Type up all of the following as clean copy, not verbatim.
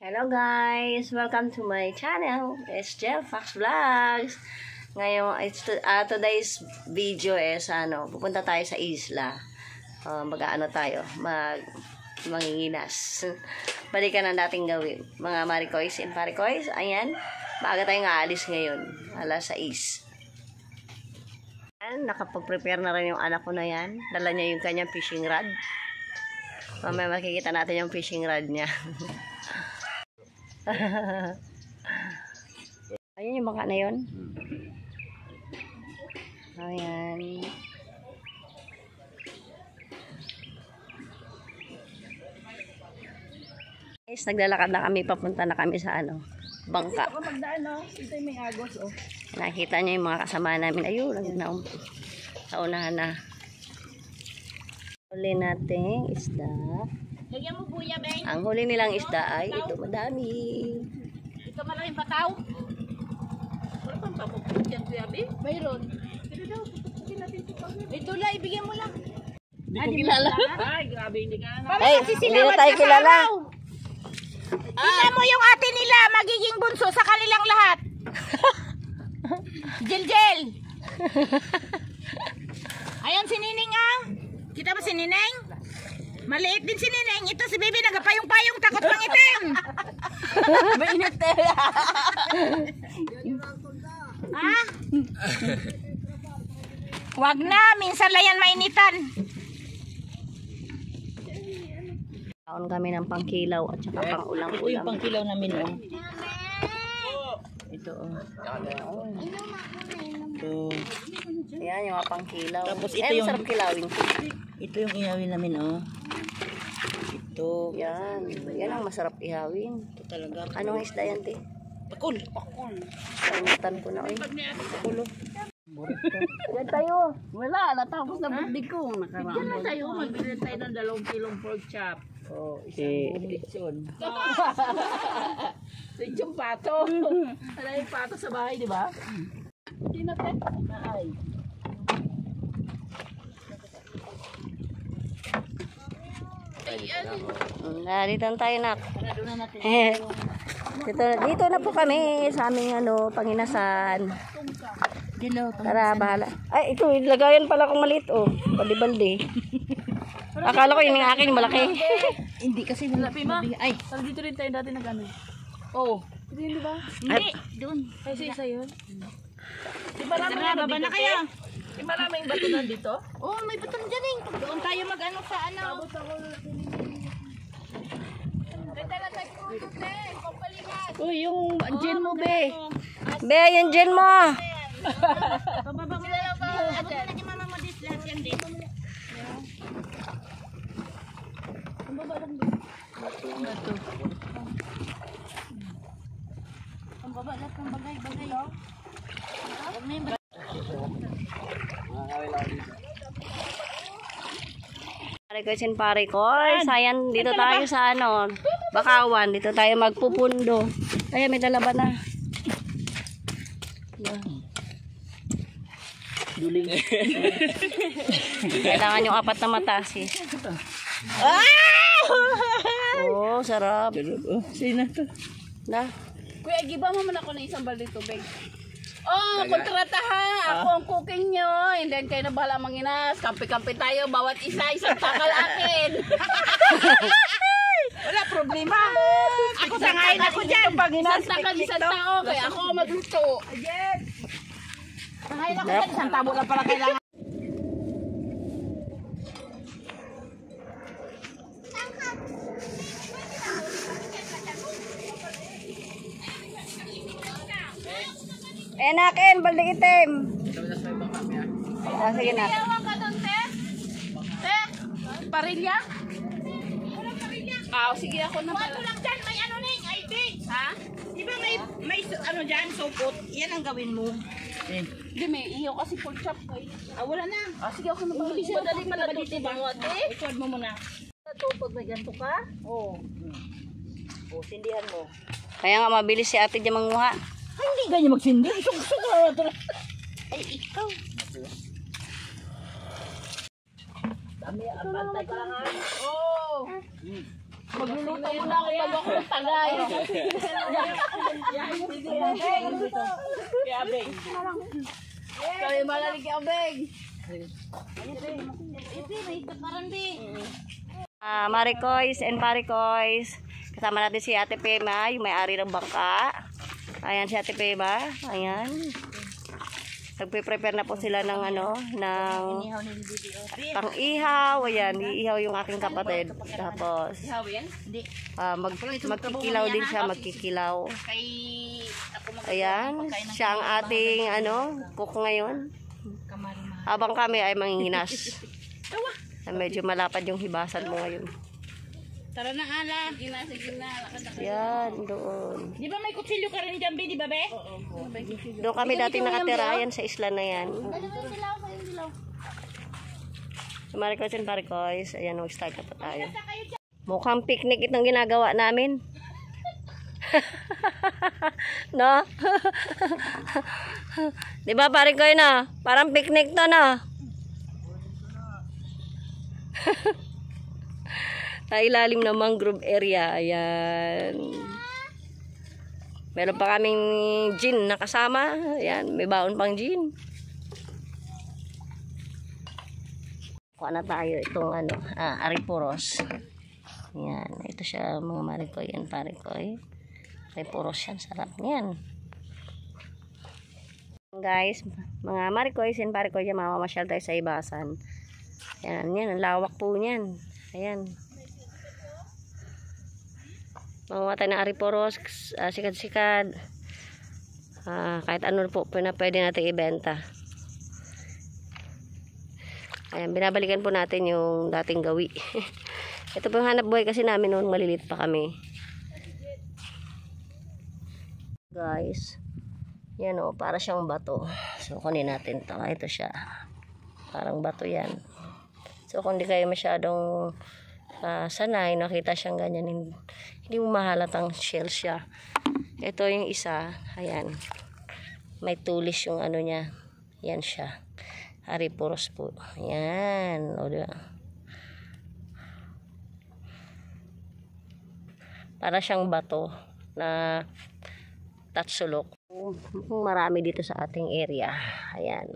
Hello guys! Welcome to my channel. It's Jel Fox Vlogs. Ngayon, today's video is pupunta tayo sa isla. Mag-ano tayo? Manginginas. Balikan ang dating gawin. Mga Maricoys and Paricoys. Ayan. Maaga tayong aalis ngayon. Alas 6. Nakapag-prepare na rin yung anak ko na yan. Dala niya yung kanyang fishing rod. Mamaya makikita natin yung fishing rod niya. Ayun yung bangka na yun. Ayan. Guys, naglalakad na kami. Papunta na kami sa bangka. Nakita niyo yung mga kasama namin. Ayun, sa unahan na. Huli natin isda. Lagyan mo buya, Beng. Ang huli nilang isda ay ito, madami. Ito malaking bataw. Wala pang papupot yan, Kuya, Beng? Mayroon. Pero daw, puputin natin ito. Ito lang, ibigyan mo lang. Hindi ko kilala. Ay, grabe, hindi ka na. Ay, hindi na tayo kilala. Tingnan mo yung ate nila, magiging bunso sa kanilang lahat. Jel. Ayan si Nining, ah. Kita ba si Nining? Maliit din si Nining. Ito si Bibi nagapayong-payong, takot pang itim. Mainit eh. Ha? Wag na, minsan lang yan mainitan. Kaon kami ng pangkilaw at saka pang ulang-ulam. Yung pangkilaw namin, oh. Ito, Ayan, yung mga pangkilaw. Tapos ito yung masarap kilawin. Ito yung ihawin namin, oh. Ito. Yan. Yan ang masarap ihawin. Ito talaga. Anong isda yan, te? Pakul. Kalimutan ko na, oy. Pakulo. Yan tayo. Wala, natapos na bundig ko. Bigyan na tayo. Magbili tayo ng 2 kilong pork chop. Oh, Isang lechon. Lechon pato. Ano yung pato sa bahay, di ba? Hindi natin. Ay. Dito na tayo, nak. Dito na po kami sa aming panginasan. Tara, bahala. Ay, ito, lagayan pala kong maliit, oh. Baldi-baldi. Akala ko yun yung akin, malaki. Hindi kasi malapi ma. Ay, dito rin tayo dati nag-ano. Oh. Hindi ba? Hindi, doon. Kasi isa yun. Di maraming baba na kaya? Di maraming bato na dito? Oo, may bato na dyan eh. Doon tayo mag-ano sa ano. Ganda tayo puto, te. Pampalingan. Uy, yung gin mo, be. Be, yung gin mo. Pababa ko na lang ba? Ako na di mama mo dis lahat yan din. Ang baba lang din. Bato. Ang baba lahat ng bagay-bagay, oh. Huwag na yung bagay. Pare-koys and pare-koys. Ayan, dito tayo sa Bakawan. Dito tayo magpupundo. Kaya may dalaban na. Duling. Kailangan yung 4 na mata, sis. Oh, sarap. Sino to? Na? Kuya, giba mo man ako ng isang balde tubig. Oh, kontrata ha. Ako ang cooking nyo. And then kayo na bahala manginas. Kampi-kampi tayo. Bawat isa, isang takal akin. Wala problema. Ako sangayin ako dyan. Isang takal, isang tao. Kaya ako magluto. Yes. Sangayin ako dyan. Isang tabo lang pala kailangan. Enakin, balde itim. Sige na. Iyawan ka doon, te? Te? Parilya? Walang parilya. Sige ako na pala. Lang dyan, may ano na yung ID. Ha? Di ba may ano dyan, sopot? Yan ang gawin mo. Hindi, may iyo kasi pork chop ko. Wala na. Sige ako na pala. Madali pala dito ba mo, ate? Record mo muna. Tutod na ganito ka? Oo. Sindihan mo. Kaya nga mabilis si ate dyan manguha. Ay, hindi ganyan magsindi. Ay, ikaw. Dami, abantay ka lang ha. Oo. Magluluto muna ako bago ako magtagay. Kaya Beng. Kaya malalig kaya Beng. Marikoys and Parikoys. Kasama natin si Ate Pema, yung may-ari ng bangka. Ayan si Ate Pema. Ayan. Nagpe-prepare na po sila ng ng pang-ihaw. Ayan, iihaw yung aking kapatid. Tapos, magkikilaw din siya, magkikilaw. Ayan, siya ang ating, cook ngayon. Habang kami ay manghihinas. Medyo malapad yung hibasan mo ngayon. Tara na alam, sige na. Yan, doon. Di ba may kutsilyo ka rin dyan, di ba, be? Oo. Doon kami dati nakatira, yan sa isla na yan. So, Marikoys and Parikoys, ayan, start na po tayo. Mukhang picnic itong ginagawa namin. No? Di ba, Parikoy na? Parang picnic to, no? Sa ilalim ng mangrove area. Ayan. Meron pa kaming gin na kasama. Ayan. May baon pang gin. Kuha na tayo itong aripuros. Ayan. Ito siya mga Marikoy and Parikoy. Aripuros yan. Sarap yan. Guys, mga Marikoy and Parikoy, mamamasyal tayo sa Ibasan. Ayan. Yan. Ang lawak po niyan. Ayan. Mga tayo ng ariporos, sikad-sikad. Kahit ano po pwede natin ibenta. Ayan, binabalikan po natin yung dating gawi. Ito po yung hanap buhay kasi namin noon, malilit pa kami. Guys, yan o, para siyang bato. So, kunin natin to. Ito siya. Parang bato yan. So, kung di kayo masyadong sanay, nakita siyang ganyan, hindi mo mahalatang shell siya. Ito yung isa, ayan, may tulis yung niya, yan siya, aripuros po, ayan, o diba, para siyang bato na tatsulok. Marami dito sa ating area. Ayan,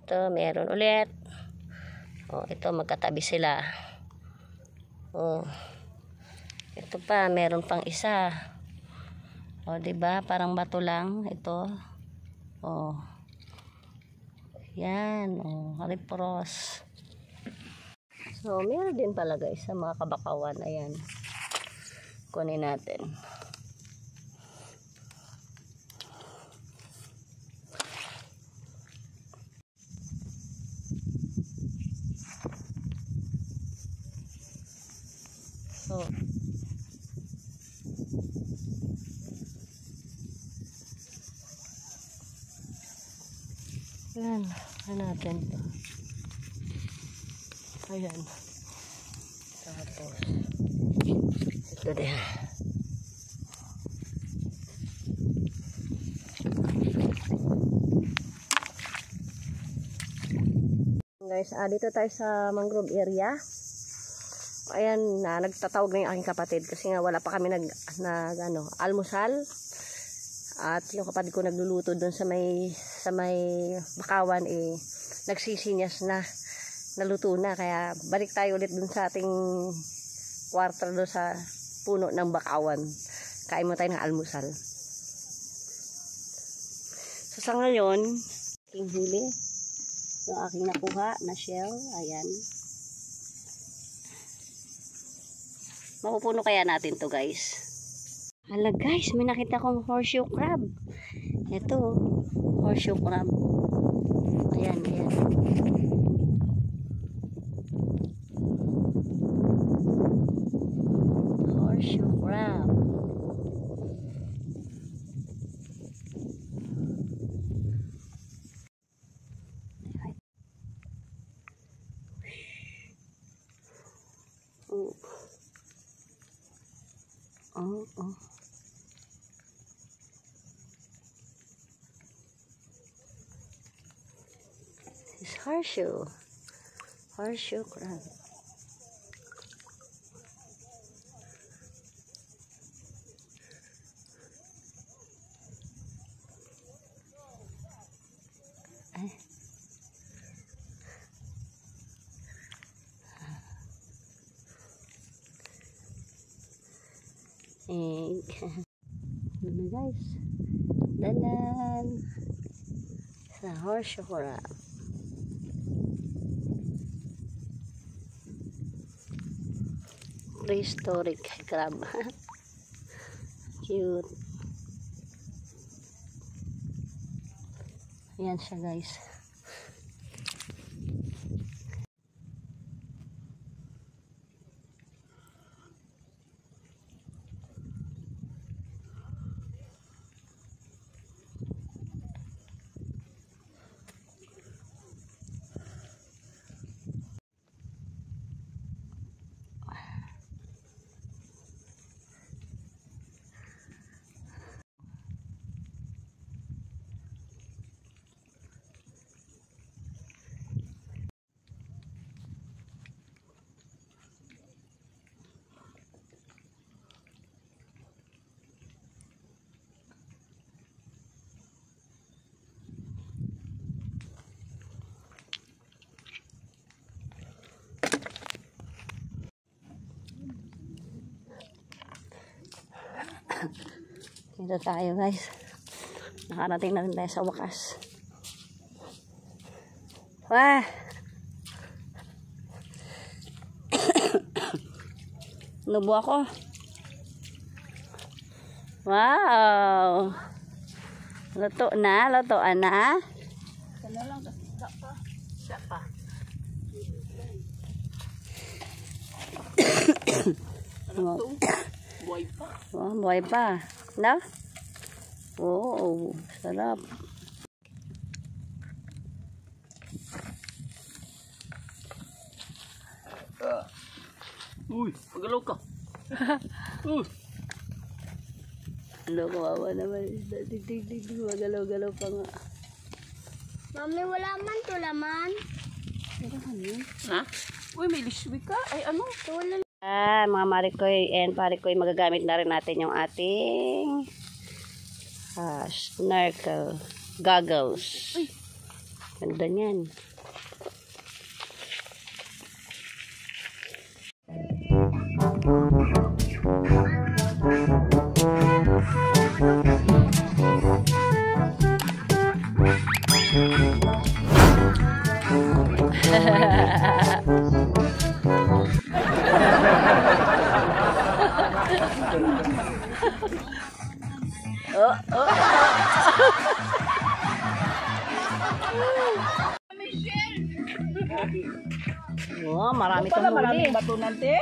ito meron ulit. Ito magkatabi sila. Ito pa, meron pang isa. Diba? Parang bato lang ito. Yan, aripuros. So, meron din pala guys sa mga kabakawan. Ayan. Kunin natin. So, yan, natin to. Ayan. Tapos, ito din. Guys, dito tayo sa mangrove area. Ayan, nagtatawag na yung aking kapatid kasi nga wala pa kami almusal. At yung kapatid ko nagluluto doon sa may bakawan, nagsisinyas na, naluto na. Kaya balik tayo ulit doon sa ating kwarto doon sa puno ng bakawan. Kain mo tayo ng almusal. So sa ngayon, aking huli, yung aking nakuha na shell, ayan. Mapupuno kaya natin to guys. Hala guys, may nakita kong horseshoe crab. Ito, horseshoe crab. Ayan, ayan. Horseshoe crab. Oh. It's horseshoe crab. Ano guys? Danan sa Horseshoe. Prehistoric crab. Cute. Ayan siya guys. Dito tayo guys. Nakarating na rin tayo sa wakas. Wah! Nubo ako. Wow! Lutoan na. Sana lang, siya pa. Ano to? Buhay pa. Oh, buhay pa. No? Oh, sarap. Uy, pagalaw ka. Ano, kawawa naman. Dig, magalaw-galaw pa nga. Mami, wala man to laman. Ha? Uy, may liswi ka. Ay, ano? Wala. Mga marikoy and parikoy, magagamit na rin natin yung ating snorkel goggles. Uy. Ganda niyan. Oh, marami kang huli. Maraming batunan, te.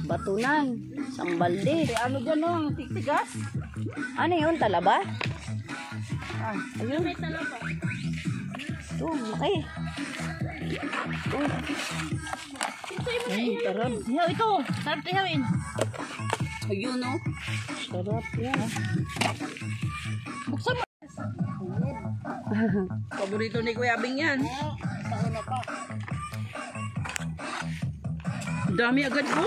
Batunan. Isang balde. Te, ano dyan, no? Ang titigas? Ano yun? Talaba? Ah, Ayun. May talaba. Ito, laki. Ay, sarap. Ihaw ito. Sarap ihawin. ayun, no? Sarap yan. Buksan mo. Paborito ni Kuya Bing yan. Dami agad mo.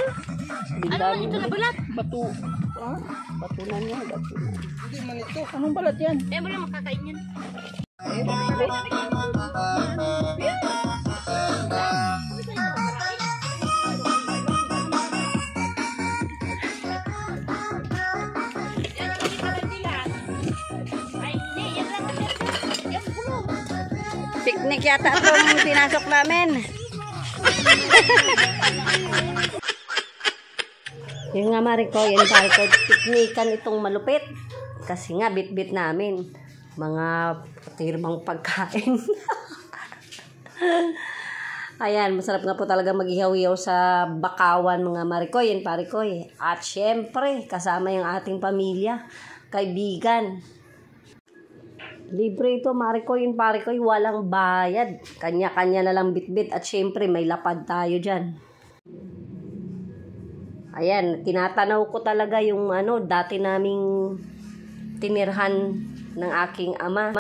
Ano ito na balat? Bato. Ha? Batunan niya. Batunan. Hindi man ito. Anong balat yan? Eh, wala makakain yan. Picnic yata itong pinasok namin. Yung nga Mariko, yan Mariko, piknikan itong malupit. Kasi nga, bit-bit namin. Mga tirmang pagkain. Ayan, masarap nga po talaga mag-ihaw-ihaw sa bakawan mga Marikoy and Parikoy. At syempre, kasama yung ating pamilya, kaibigan. Libre ito Marikoy and Parikoy, walang bayad. Kanya-kanya na lang bit-bit at syempre may lapad tayo dyan. Ayan, tinatanaw ko talaga yung dati naming tinirhan ng aking ama.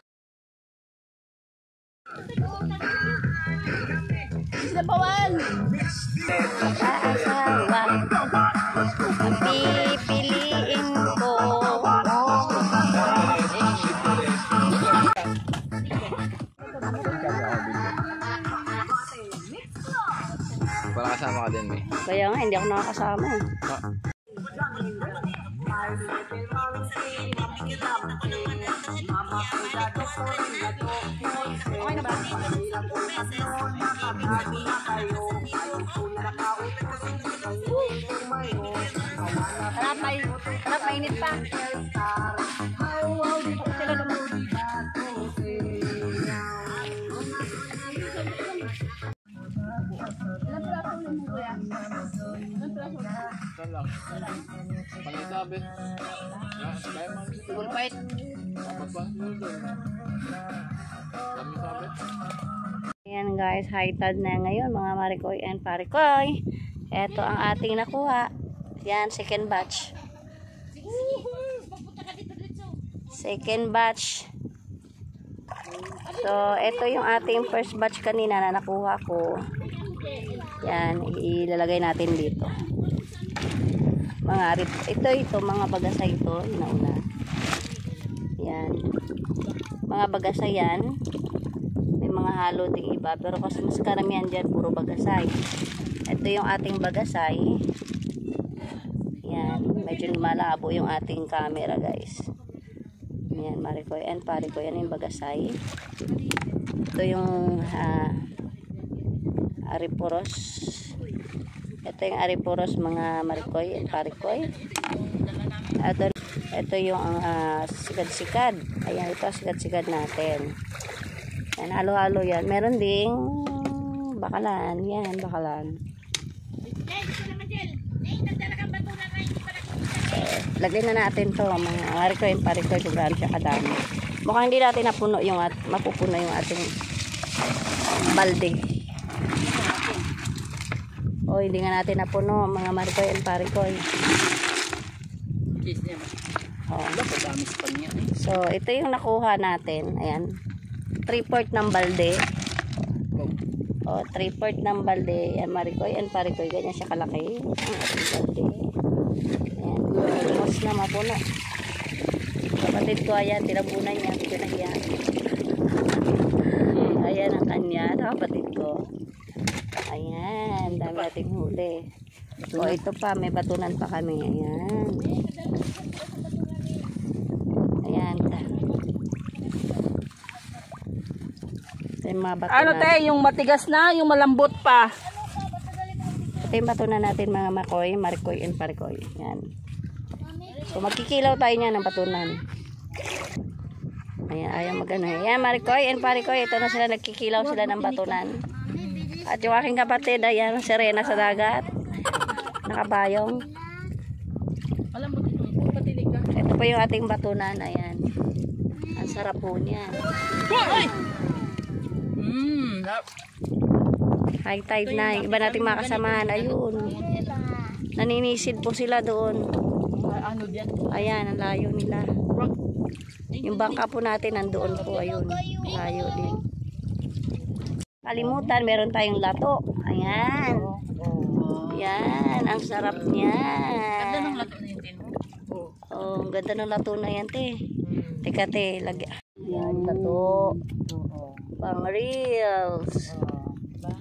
Sabawan. Asawa, ang pipiliin ko. Wala kasama ka din, May. Kaya nga, hindi ako nakakasama. mainit pa. Pangitabi. Full fight. Ayan guys, high tide na ngayon mga Marikoy and Parikoy. Ito ang ating nakuha. Yan, second batch. Second batch. So, ito yung ating first batch kanina na nakuha ko. Yan, ilalagay natin dito. Ito, mga bagasa ito. Yung nauna. Yan. Mga bagasa yan. May mga halo ding iba. Pero kasi mas karamihan dyan, puro bagasay. Ito yung ating bagasay. Yan. Medyo malabo yung ating camera guys. Yan, Marikoy and Parikoy. Yan yung bagasay. Ito yung Ariporos. Ito yung Ariporos mga Marikoy and Parikoy. Ito yung sigad-sigad. Ayan, ito sigad-sigad natin. Yan, halo-halo yan. Meron ding bakalan. Yan, bakalan. Lagay na natin to mga Marikoy and Parikoy kung gaano siya kadami. Mukhang hindi natin napuno yung mapupuno yung ating balde. O hindi nga natin napuno mga Marikoy and Parikoy. So ito yung nakuha natin. Ayan, 3/4 ng balde. O 3/4 ng balde. Ayan, Marikoy and Parikoy, ganyan siya kalaki ang ating balde. Ayan, almost na mapuno. Kapatid ko, ayan, tinabunan niya, medyo nahiya. Ayan ang kanya, kapatid ko. Ayan, dami nating huli. O ito pa, may batunan pa kami. Ayan. Ayan. Ito yung mga batunan. Ano te, yung matigas na, yung malambot pa. Ito yung batunan natin mga Marikoy and Parikoy. Ayan. So magkikilaw tayo niya ng batunan. Ayan, ayaw magano. Ayan, Marikoy and Parikoy, ito na sila, nagkikilaw sila ng batunan. At yung aking kapatid, ayan, sirena sa dagat. Nakabayong. Ito pa yung ating batunan, ayan. Ang sarap po niya. High tide na, iba nating makasamahan. Ayun. Naninisid po sila doon. Ayan, ang layo nila. Yung bangka po natin nandoon po, ayun. Layo din. Kalimutan, meron tayong lato. Ayan. Yan, ang sarap niya. Ganda ng lato na yun. Oh, ang ganda ng lato na yan, te. Teka, te, lagyan. Yan, lato. Pang reels.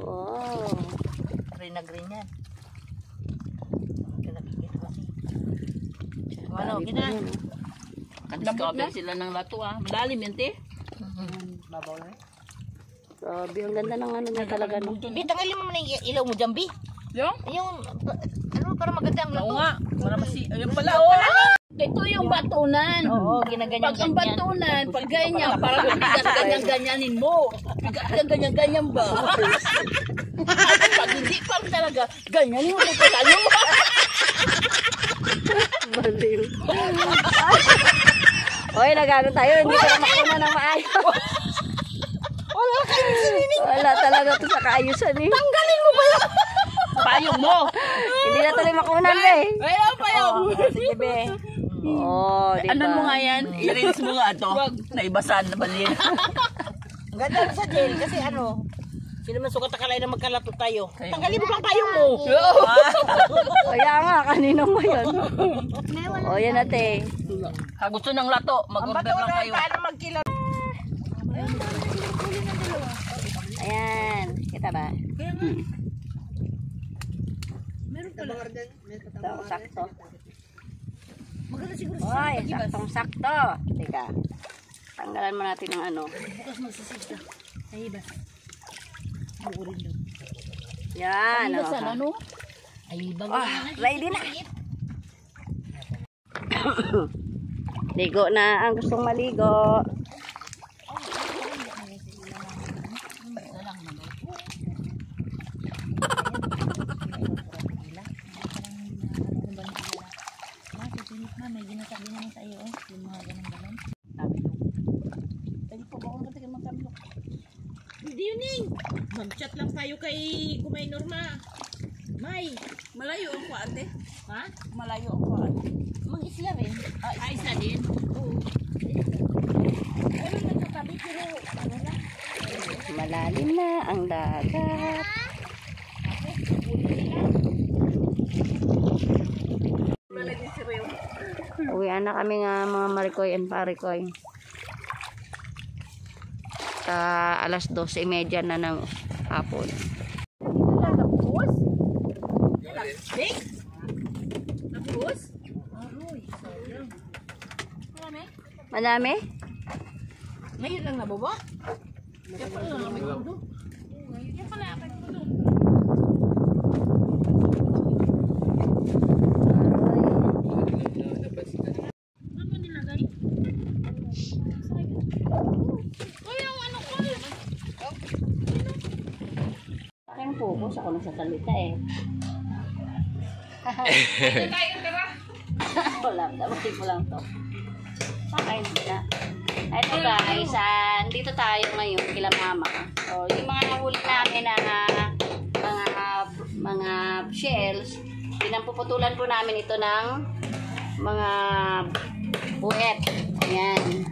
Wow. Green na green yan. Ano, gina? Kadiscover sila ng lato ah. Malalim yan, te. Babaw na. Grabe, ang ganda ng ano niya talaga. No? Tanggalin mo na yung ilaw mo dyan, Bi. Yung, ano, para maganda ang lato. Oo nga. Para ayun pala, oh. Ito yung batunan. Oo, ginaganyan. Pag ang batunan, pag ganyan, parang ganyan-ganyanin mo. Ganyan-ganyan ba? Pag hindi pa talaga, ganyan mo talaga. Baliw. Hoy, nagano tayo, hindi ko na makuna ng maayos. Wala talaga to sa kaayusan eh. Tanggalin mo ba yun? Payong mo. Hindi na tuloy makunan be. Ayaw, payong. Sige be. Oh, diba? Ano mo nga yan? I-rinse mo nga ito. Naibasan na balin. Ang ganda sa gel kasi ano, sino man sukat akalay na magkalato tayo. Tanggalin mo pang payong mo. Kaya nga, kanino mo yun? O, yan ate. Gusto ng lato, mag-order lang kayo. Paano magkilo? Ayan, kita ba? Meron pala. Ito, sakto. Maganda siguro Oy, saktong-sakto. Teka, tanggalan mo natin ng ano. bukas magsisigda. Sa hibas. Buurin daw. Yan, Saan ano? Ay, bago ready na. Ligo na ang gustong maligo. Hindi yun eh. Mag-chat lang tayo kay Kumay Norma. May. Malayo ang kuwate. Ha? Malayo ang kuwate. Mag-isla rin. Ah, isla din? Oo. Ayun, nagkatabi pero ano lang. Malalim na ang dagat. Uwian na kami nga mga Marikoy and Parikoy. Sa alas 12:30 na ng hapon. Tapos? Big? Tapos? Aroy, sayang. Madami? Ngayon lang nababa? Kaya pala lang may tudo. Yan pala ako ito. Ano nilagay? Uy, ang ano ko. Aking focus ako nagsasalita eh. Ito tayo, tara. Wala, dapat mo lang to. Sakay na. Ito guys, dito tayo ngayon kila mama. So, yung mga nahuli namin na mga shells, pinampuputulan po namin ito ng mga puwet. Ayan.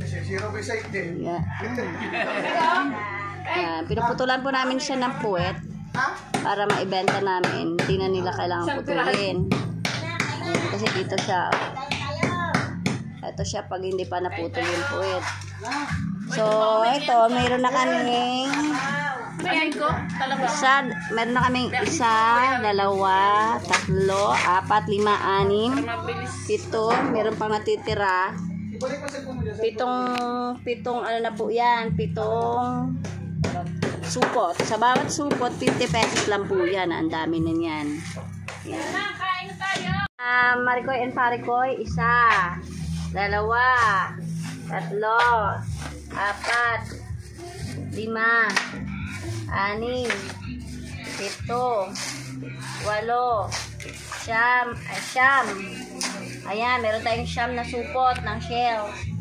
Zero by side din. Yeah. Pinuputulan po namin siya ng puwet para maibenta namin. Hindi na nila kailangan putulin. Ayan, kasi dito siya. Ito siya pag hindi pa naputol yung puwet. So, ito, mayroon na kaming Bayan ko. Talaga. meron na kaming 1, 2, 3, 4, 5, 6, 7, meron pang natitira. Pitong ano na po yan, 7 supot. Sa bawat supot, 50 pesos lang po yan. Ang dami na yan. Yan. Kain na tayo. Marikoy and Parikoy, 1, 2, 3, 4, 5, 6, 7, 8, 9, 10, 11, 12. Ayan, meron tayong 9 na supot ng shells.